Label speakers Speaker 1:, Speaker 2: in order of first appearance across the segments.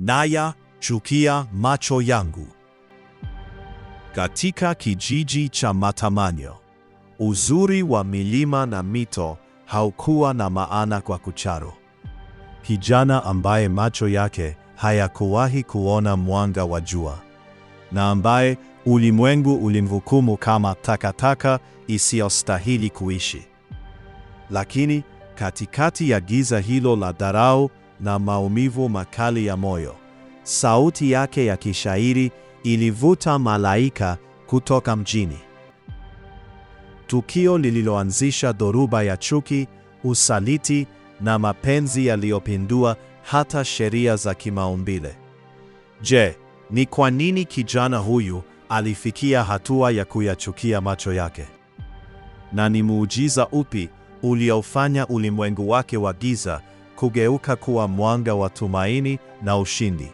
Speaker 1: Nayachukia macho yangu. Katika kijiji cha matamanio, uzuri wa milima na mito haukuwa na maana kwa Kucharo. Kijana ambaye macho yake hayakuwahi kuona mwanga wa jua, na ambaye ulimwengu ulimhukumu kama takataka isiyostahili kuishi. Lakini katikati ya giza hilo la dharau na maumivu makali ya moyo, sauti yake ya kishairi ilivuta malaika kutoka mjini. Tukio lililoanzisha dhoruba ya chuki, usaliti na mapenzi yaliyopindua hata sheria za kimaumbile. Je, ni kwa nini kijana huyu alifikia hatua ya kuyachukia macho yake? Na ni muujiza upi uliofanya ulimwengu wake wa giza kugeuka kuwa mwanga wa tumaini na ushindi?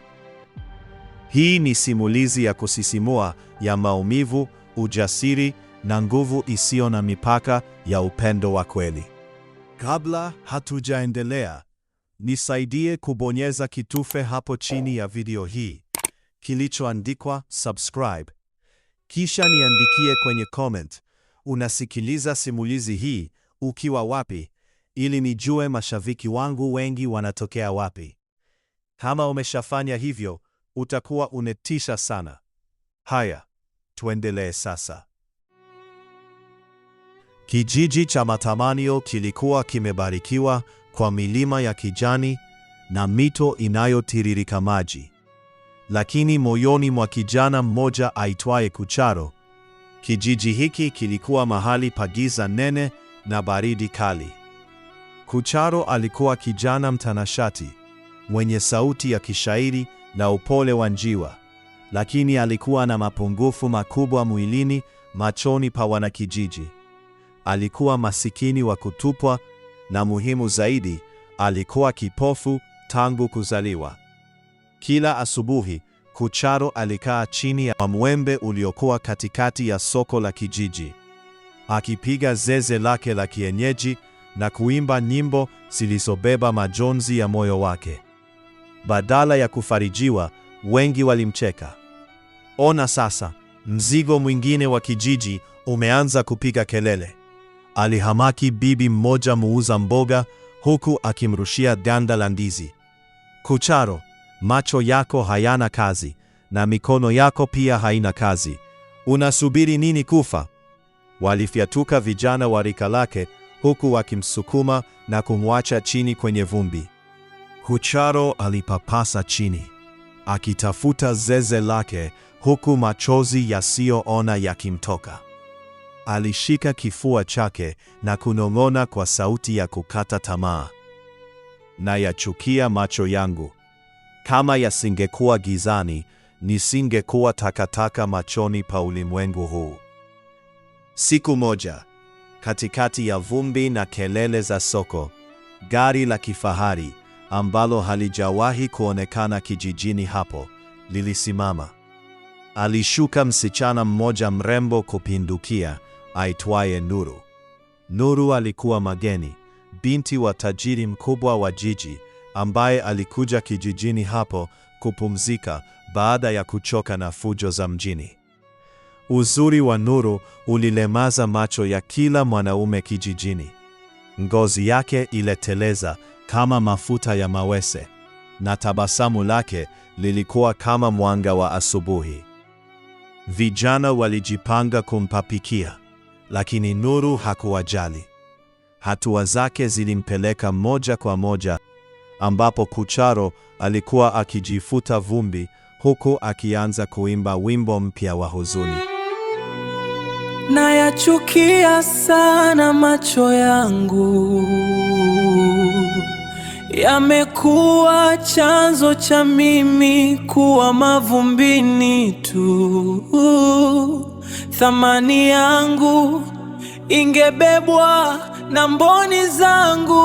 Speaker 1: Hii ni simulizi ya kusisimua ya maumivu, ujasiri na nguvu isiyo na mipaka ya upendo wa kweli. Kabla hatujaendelea, nisaidie kubonyeza kitufe hapo chini ya video hii kilichoandikwa subscribe. Kisha niandikie kwenye comment, unasikiliza simulizi hii ukiwa wapi, ili nijue mashabiki wangu wengi wanatokea wapi. Kama umeshafanya hivyo, utakuwa unetisha sana. Haya, tuendelee sasa. Kijiji cha matamanio kilikuwa kimebarikiwa kwa milima ya kijani na mito inayotiririka maji. Lakini moyoni mwa kijana mmoja aitwaye Kucharo, kijiji hiki kilikuwa mahali pa giza nene na baridi kali. Kucharo alikuwa kijana mtanashati, mwenye sauti ya kishairi na upole wa njiwa, lakini alikuwa na mapungufu makubwa mwilini machoni pa wanakijiji. Alikuwa masikini wa kutupwa, na muhimu zaidi, alikuwa kipofu tangu kuzaliwa. Kila asubuhi, Kucharo alikaa chini ya mwembe uliokuwa katikati ya soko la kijiji, akipiga zeze lake la kienyeji na kuimba nyimbo zilizobeba majonzi ya moyo wake. Badala ya kufarijiwa, wengi walimcheka. Ona sasa, mzigo mwingine wa kijiji umeanza kupiga kelele, alihamaki bibi mmoja muuza mboga, huku akimrushia ganda la ndizi. Kucharo, macho yako hayana kazi, na mikono yako pia haina kazi. Unasubiri nini kufa? Walifyatuka vijana wa rika lake, huku wakimsukuma na kumwacha chini kwenye vumbi. Kucharo alipapasa chini, akitafuta zeze lake, huku machozi yasiyoona yakimtoka. Alishika kifua chake na kunong'ona kwa sauti ya kukata tamaa, nayachukia macho yangu. Kama yasingekuwa gizani, nisingekuwa takataka machoni pa ulimwengu huu. Siku moja, katikati ya vumbi na kelele za soko, gari la kifahari ambalo halijawahi kuonekana kijijini hapo lilisimama. Alishuka msichana mmoja mrembo kupindukia aitwaye Nuru. Nuru alikuwa Mageni, binti wa tajiri mkubwa wa jiji, ambaye alikuja kijijini hapo kupumzika baada ya kuchoka na fujo za mjini. Uzuri wa Nuru ulilemaza macho ya kila mwanaume kijijini. Ngozi yake ileteleza kama mafuta ya mawese, na tabasamu lake lilikuwa kama mwanga wa asubuhi. Vijana walijipanga kumpapikia, lakini Nuru hakuwajali. Hatua zake zilimpeleka moja kwa moja ambapo Kucharo alikuwa akijifuta vumbi, huku akianza kuimba wimbo mpya wa huzuni.
Speaker 2: Nayachukia sana macho yangu, yamekuwa chanzo cha mimi kuwa mavumbini tu. Thamani yangu ingebebwa na mboni zangu.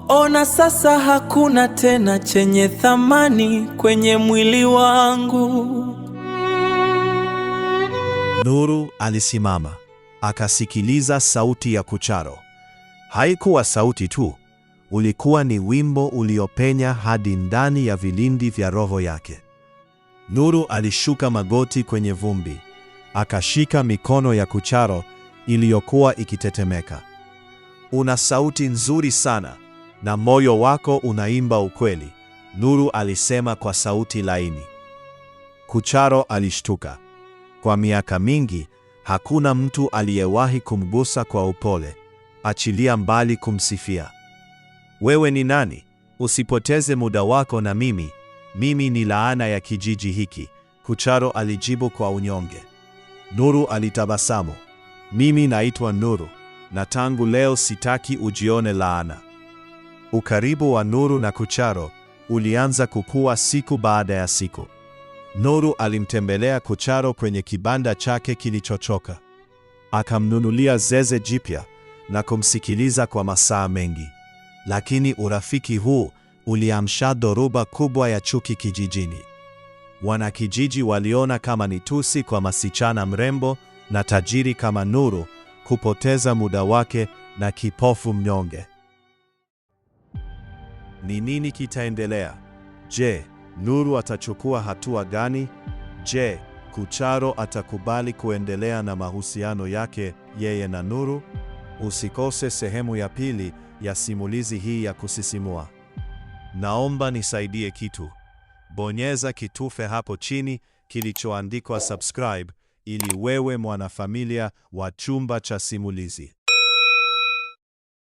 Speaker 2: Ona sasa hakuna tena chenye thamani kwenye mwili wangu.
Speaker 1: Nuru alisimama, akasikiliza sauti ya Kucharo. Haikuwa sauti tu, Ulikuwa ni wimbo uliopenya hadi ndani ya vilindi vya roho yake. Nuru alishuka magoti kwenye vumbi, akashika mikono ya Kucharo iliyokuwa ikitetemeka. Una sauti nzuri sana na moyo wako unaimba ukweli, Nuru alisema kwa sauti laini. Kucharo alishtuka. Kwa miaka mingi, hakuna mtu aliyewahi kumgusa kwa upole, achilia mbali kumsifia. Wewe ni nani? Usipoteze muda wako na mimi. Mimi ni laana ya kijiji hiki, Kucharo alijibu kwa unyonge. Nuru alitabasamu. Mimi naitwa Nuru, na tangu leo sitaki ujione laana. Ukaribu wa Nuru na Kucharo ulianza kukua siku baada ya siku. Nuru alimtembelea Kucharo kwenye kibanda chake kilichochoka. Akamnunulia zeze jipya na kumsikiliza kwa masaa mengi. Lakini urafiki huu uliamsha dhoruba kubwa ya chuki kijijini. Wanakijiji waliona kama ni tusi kwa msichana mrembo na tajiri kama Nuru kupoteza muda wake na kipofu mnyonge. Ni nini kitaendelea? Je, Nuru atachukua hatua gani? Je, Kucharo atakubali kuendelea na mahusiano yake yeye na Nuru? Usikose sehemu ya pili ya simulizi hii ya kusisimua. Naomba nisaidie kitu. Bonyeza kitufe hapo chini kilichoandikwa subscribe ili wewe mwanafamilia wa Chumba cha Simulizi.